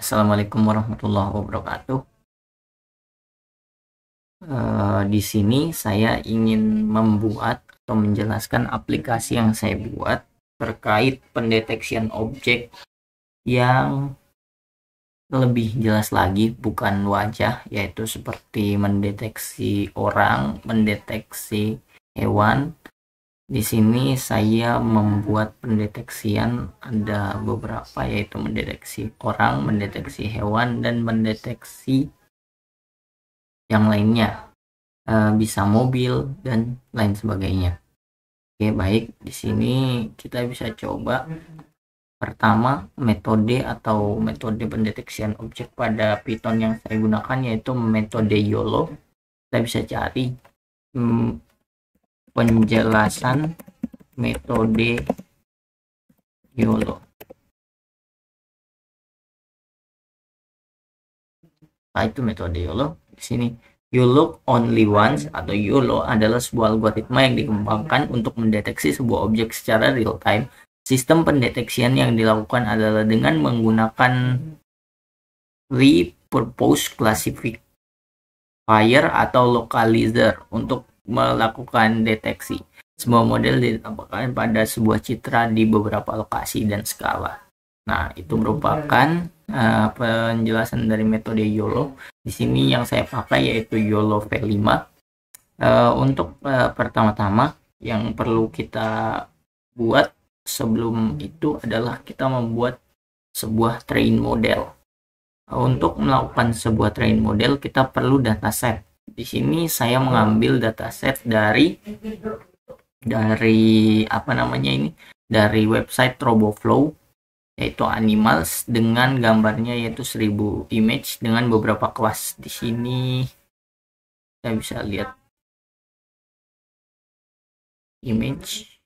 Assalamualaikum warahmatullahi wabarakatuh. Di sini saya ingin membuat atau menjelaskan aplikasi yang saya buat terkait pendeteksian objek yang lebih jelas lagi, bukan wajah, yaitu seperti mendeteksi orang, mendeteksi hewan. Di sini saya membuat pendeteksian ada beberapa, yaitu mendeteksi orang, mendeteksi hewan, dan mendeteksi yang lainnya, bisa mobil dan lain sebagainya. Oke, baik. Di sini kita bisa coba pertama metode pendeteksian objek pada Python yang saya gunakan, yaitu metode YOLO. Kita bisa cari penjelasan metode YOLO. Nah, itu metode YOLO. Di sini you look only once atau YOLO adalah sebuah algoritma yang dikembangkan untuk mendeteksi sebuah objek secara real time. Sistem pendeteksian yang dilakukan adalah dengan menggunakan repurpose classifier atau localizer untuk melakukan deteksi. Semua model ditambahkan pada sebuah citra di beberapa lokasi dan skala. Nah, itu merupakan penjelasan dari metode YOLO. Di sini yang saya pakai yaitu YOLO V5. Untuk pertama-tama yang perlu kita buat sebelum itu adalah kita membuat sebuah train model. Untuk melakukan sebuah train model kita perlu dataset. Di sini saya mengambil dataset dari dari website RoboFlow, yaitu animals, dengan gambarnya yaitu 1000 image dengan beberapa kelas. Di sini kita bisa lihat image.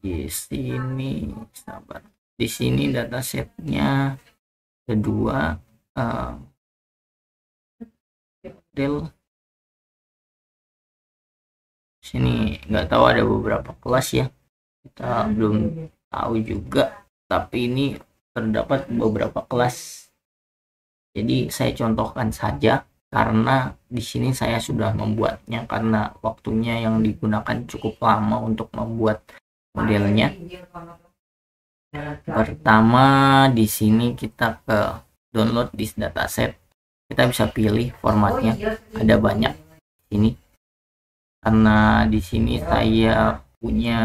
Di sini sabar. Di sini datasetnya kedua model. Sini nggak tahu, ada beberapa kelas ya, kita belum tahu juga, tapi ini terdapat beberapa kelas. Jadi saya contohkan saja karena di sini saya sudah membuatnya, karena waktunya yang digunakan cukup lama untuk membuat modelnya. Pertama di sini kita ke download this dataset. Kita bisa pilih formatnya, ada banyak ini. Karena di sini saya punya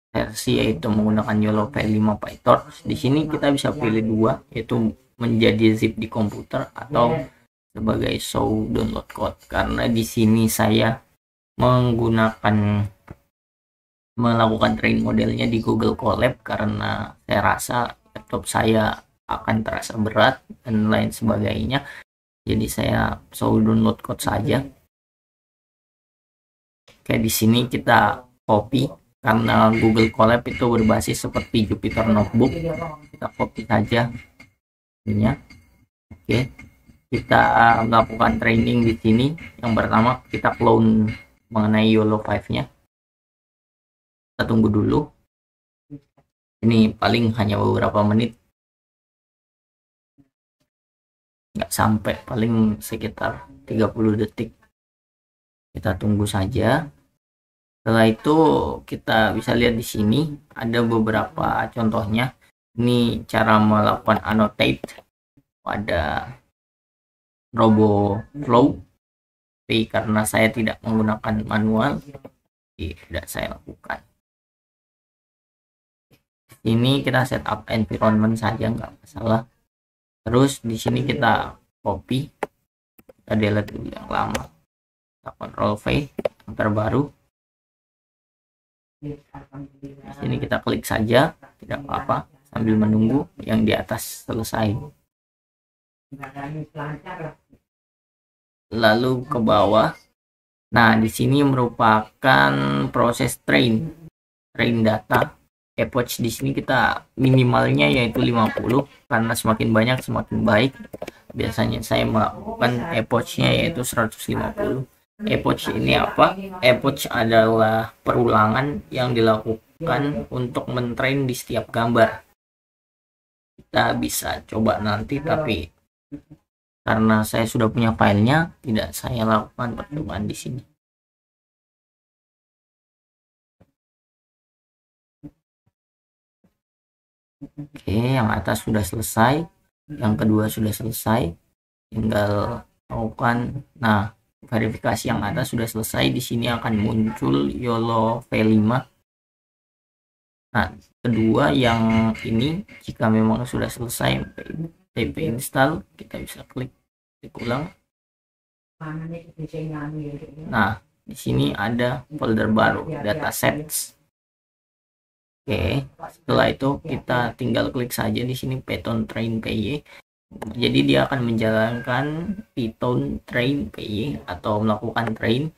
versi yaitu menggunakan YOLO V5 PyTorch. Di sini kita bisa pilih dua, yaitu menjadi zip di komputer atau sebagai show download code. Karena di sini saya melakukan train modelnya di Google Colab karena saya rasa laptop saya akan terasa berat dan lain sebagainya. Jadi saya show download code saja. Oke, di sini kita copy karena Google Colab itu berbasis seperti Jupyter Notebook. Kita copy saja ini. Oke, kita melakukan training di sini. Yang pertama kita clone mengenai YOLO 5-nya. Kita tunggu dulu. Ini paling hanya beberapa menit. Nggak sampai, paling sekitar 30 detik. Kita tunggu saja. Setelah itu kita bisa lihat di sini ada beberapa contohnya. Ini cara melakukan annotate pada RoboFlow. Tapi karena saya tidak menggunakan manual, tidak saya lakukan. Ini kita setup environment saja, nggak masalah. Terus di sini kita copy, kita delete dulu yang lama, kita Ctrl V yang terbaru. Di sini kita klik saja, tidak apa-apa, sambil menunggu yang di atas selesai. Lalu ke bawah. Nah, di sini merupakan proses train data. Epoch di sini kita minimalnya yaitu 50, karena semakin banyak semakin baik. Biasanya saya melakukan epochnya yaitu 150. Epoch ini apa? Epoch adalah perulangan yang kan untuk mentrain di setiap gambar. Kita bisa coba nanti, tapi karena saya sudah punya filenya, tidak saya lakukan percobaan di sini. Oke, yang atas sudah selesai, yang kedua sudah selesai, tinggal lakukan. Nah, verifikasi yang atas sudah selesai. Di sini akan muncul YOLO V5. Nah, kedua yang ini jika memang sudah selesai TP install, kita bisa klik ulang. Nah, di sini ada folder baru, datasets. Oke, setelah itu kita tinggal klik saja di sini Python train py. Jadi dia akan menjalankan Python train py atau melakukan train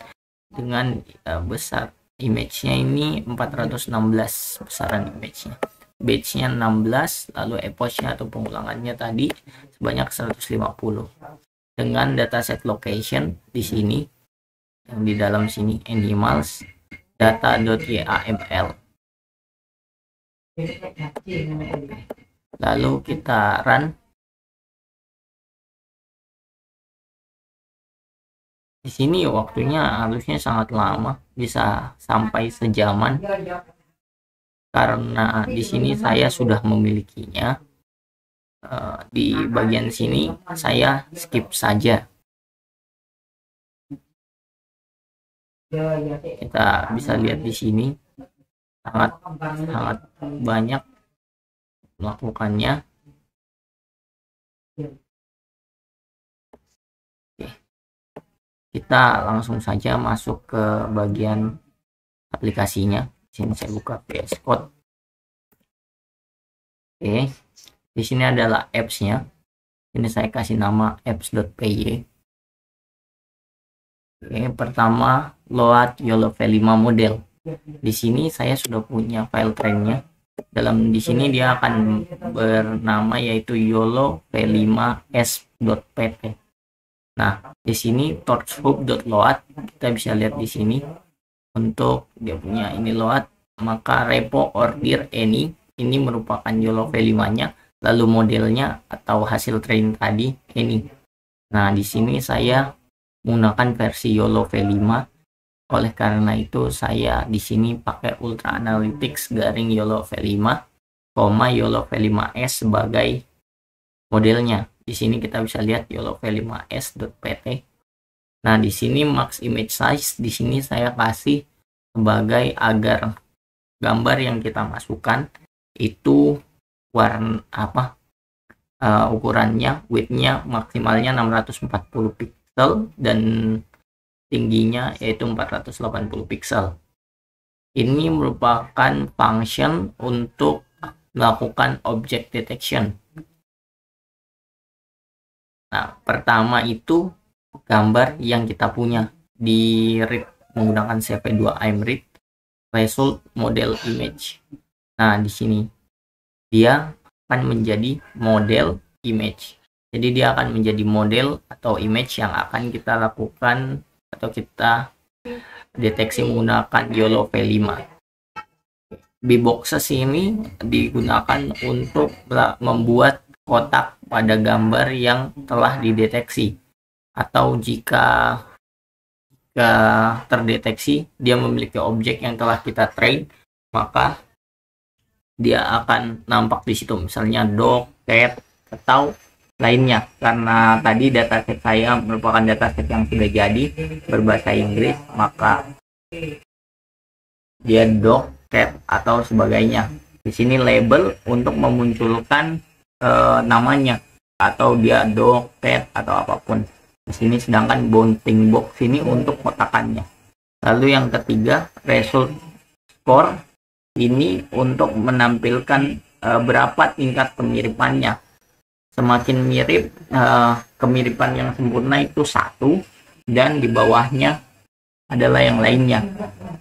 dengan besar image-nya ini 416 besaran image-nya. Batch-nya 16, lalu epoch-nya atau pengulangannya tadi sebanyak 150. Dengan dataset location di sini, yang di dalam sini animals data.yaml. Lalu kita run. Di sini waktunya harusnya sangat lama, bisa sampai sejaman. Karena di sini saya sudah memilikinya. Di bagian sini saya skip saja. Kita bisa lihat di sini sangat banyak melakukannya. Oke. Kita langsung saja masuk ke bagian aplikasinya. Di sini saya buka VS Code. Oke. Di sini adalah apps-nya. Ini saya kasih nama apps.py. Oke, pertama load YOLO V5 model. Di sini saya sudah punya file trainnya. Di sini dia akan bernama yaitu YOLO V5s.pt. Nah, di sini torchhub.load kita bisa lihat di sini untuk dia punya ini load, maka repo order any ini merupakan YOLO V5-nya, lalu modelnya atau hasil train tadi ini. Nah, di sini saya menggunakan versi YOLO V5. Oleh karena itu saya di sini pakai Ultra Analytics garing YOLO V5, YOLO V5s sebagai modelnya. Di sini kita bisa lihat YOLO V5s.pt. Nah, di sini max image size di sini saya kasih sebagai agar gambar yang kita masukkan itu warna ukurannya, widthnya maksimalnya 640 pixel dan tingginya yaitu 480 pixel. Ini merupakan function untuk melakukan object detection. Nah, pertama itu gambar yang kita punya di read menggunakan CV2 imread result model image. Nah, di sini dia akan menjadi model image. Jadi dia akan menjadi model atau image yang akan kita lakukan atau kita deteksi menggunakan YOLO V5. Bboxes ini digunakan untuk membuat kotak pada gambar yang telah dideteksi, atau jika terdeteksi dia memiliki objek yang telah kita train, maka dia akan nampak di situ, misalnya dog, cat, atau lainnya. Karena tadi dataset saya merupakan dataset yang sudah jadi berbahasa Inggris, maka dia dog, cat, atau sebagainya. Di sini label untuk memunculkan namanya, atau dia dog, cat, atau apapun. Di sini sedangkan bounding box ini untuk kotakannya. Lalu yang ketiga, result score ini untuk menampilkan berapa tingkat kemiripannya. Semakin mirip, kemiripan yang sempurna itu 1, dan di bawahnya adalah yang lainnya.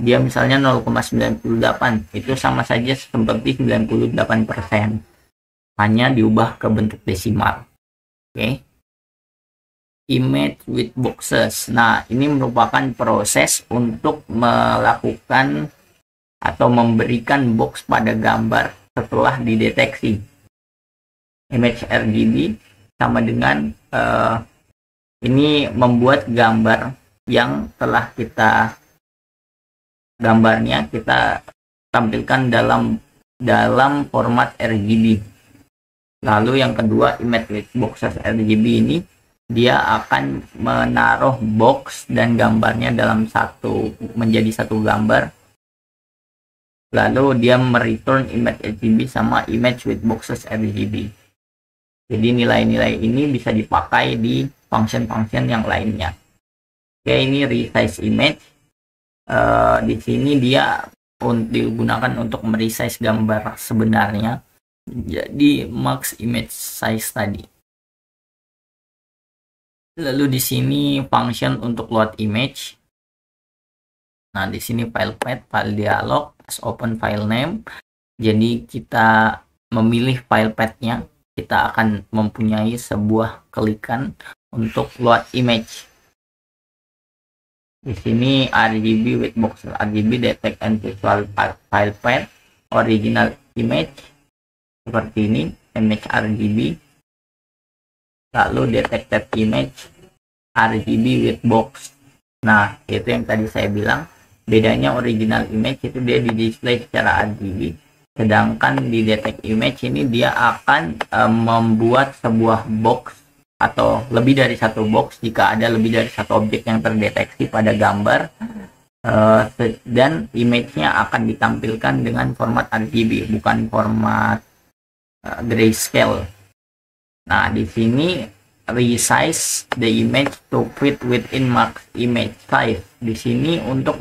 Dia misalnya 0,98, itu sama saja seperti 98%. Hanya diubah ke bentuk desimal. Oke. Image with boxes. Nah, ini merupakan proses untuk melakukan atau memberikan box pada gambar setelah dideteksi. Image RGB sama dengan ini membuat gambar yang telah gambarnya kita tampilkan dalam format RGB. Lalu yang kedua, image with boxes RGB ini dia akan menaruh box dan gambarnya menjadi satu gambar. Lalu dia mereturn image RGB sama image with boxes RGB. Jadi nilai-nilai ini bisa dipakai di function-function yang lainnya. Oke, ini resize image. Di sini dia digunakan untuk meresize gambar sebenarnya jadi max image size tadi. Lalu di sini function untuk load image. Nah, di sini file path, file dialog, open file name. Jadi kita memilih file path-nya, kita akan mempunyai sebuah klikan untuk load image. Di sini RGB with box RGB detect and visual file path, original image seperti ini, image RGB. Lalu detected image RGB with box. Nah, itu yang tadi saya bilang, bedanya original image itu dia di display secara RGB, sedangkan di detect image ini dia akan membuat sebuah box atau lebih dari satu box jika ada lebih dari satu objek yang terdeteksi pada gambar, dan image-nya akan ditampilkan dengan format RGB, bukan format grayscale. Nah, di sini resize the image to fit within max image size. Di sini untuk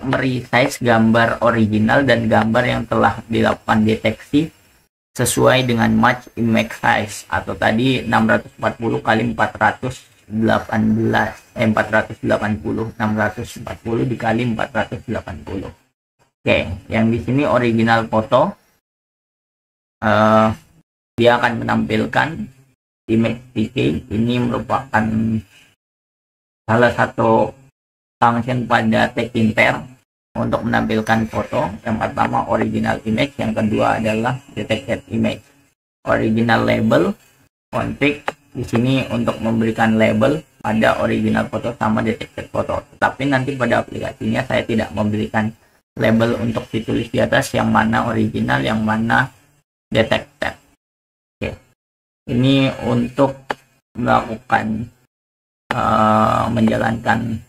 meresize gambar original dan gambar yang telah dilakukan deteksi sesuai dengan match image size, atau tadi 640 kali 640 dikali 480. Oke, yang di sini original foto. Dia akan menampilkan image decay. Ini merupakan salah satu function pada Tekinter untuk menampilkan foto. Yang pertama original image, yang kedua adalah detected image. Original label, config di sini untuk memberikan label pada original foto sama detected foto. Tetapi nanti pada aplikasinya saya tidak memberikan label untuk ditulis di atas yang mana original, yang mana detected. Oke, ini untuk melakukan menjalankan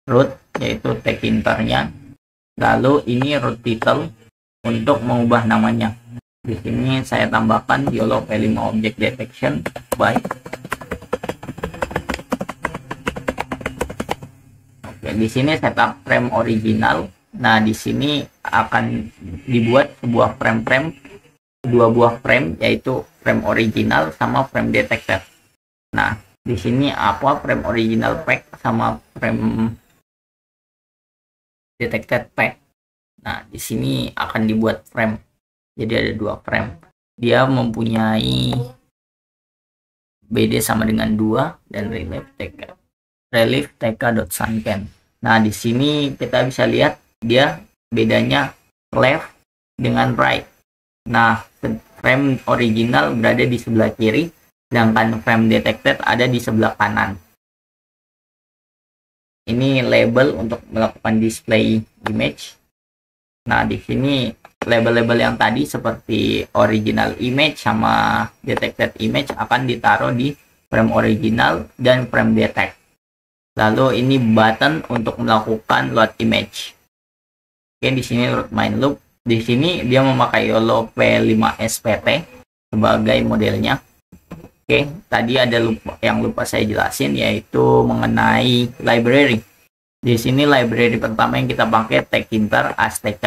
root, yaitu Tekinter-nya. Lalu ini root title untuk mengubah namanya. Di sini saya tambahkan YOLO V5 object detection by. Oke, di sini setup frame original. Nah, di sini akan dibuat sebuah dua buah frame, yaitu frame original sama frame detected. Nah, di sini apa frame original pack sama frame detected pack. Nah, di sini akan dibuat frame. Jadi ada dua frame. Dia mempunyai BD sama dengan 2 dan relief tk.sunken. Nah, di sini kita bisa lihat dia bedanya left dengan right. Nah, frame original berada di sebelah kiri, sedangkan frame detected ada di sebelah kanan. Ini label untuk melakukan display image. Nah, di sini label-label yang tadi seperti original image sama detected image akan ditaruh di frame original dan frame detect. Lalu ini button untuk melakukan load image. Oke, di sini root main loop. Di sini dia memakai YOLO V5 SPT sebagai modelnya. Oke, tadi ada yang lupa saya jelasin, yaitu mengenai library. Di sini library pertama yang kita pakai Tekinter ASTK.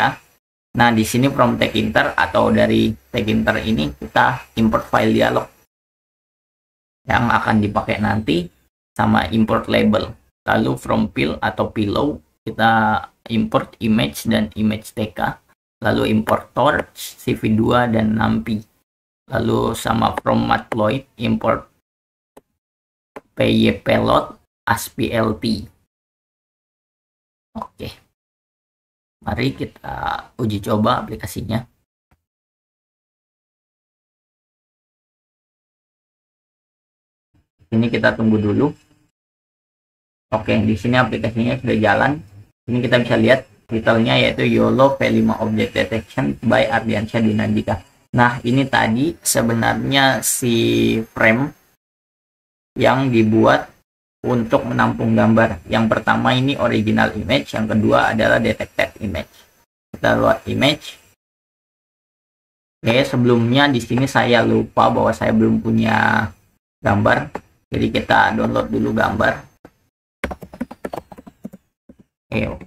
Nah, di sini from Tekinter atau dari Tekinter ini kita import file dialog yang akan dipakai nanti sama import label. Lalu from fill atau pillow kita import image dan image TK. Lalu import torch, CV2 dan NumPy. Lalu sama from matploid import pyplot ASPLT. Oke. Mari kita uji coba aplikasinya. Ini kita tunggu dulu. Oke, di sini aplikasinya sudah jalan. Ini kita bisa lihat titelnya yaitu YOLO V5 Object Detection by Ardiansyah Dinandika. Nah, ini tadi sebenarnya si frame yang dibuat untuk menampung gambar. Yang pertama ini original image, yang kedua adalah detected image. Kita lihat image. Oke, sebelumnya di sini saya lupa bahwa saya belum punya gambar. Jadi kita download dulu gambar. Oke.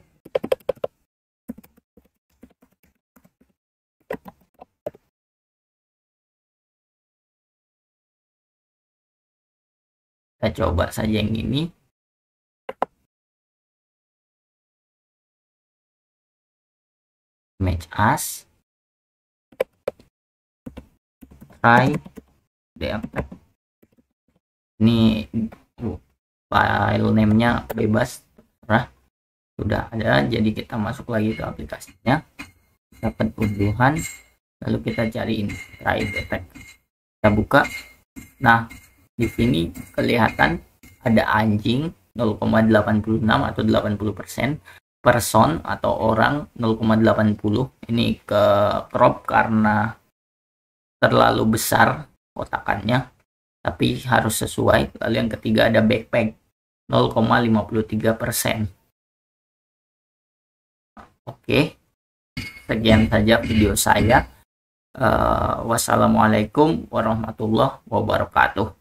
Kita coba saja yang ini. Image as. Try. Ini file name-nya bebas. Sudah ada, jadi kita masuk lagi ke aplikasinya. Dapat unduhan. Lalu kita cari ini, try detect. Kita buka. Nah, di sini kelihatan ada anjing 0,86 atau 80%, person atau orang 0,80. Ini ke crop karena terlalu besar kotakannya, tapi harus sesuai. Lalu yang ketiga ada backpack 0,53%. Oke, sekian saja video saya. Wassalamualaikum warahmatullahi wabarakatuh.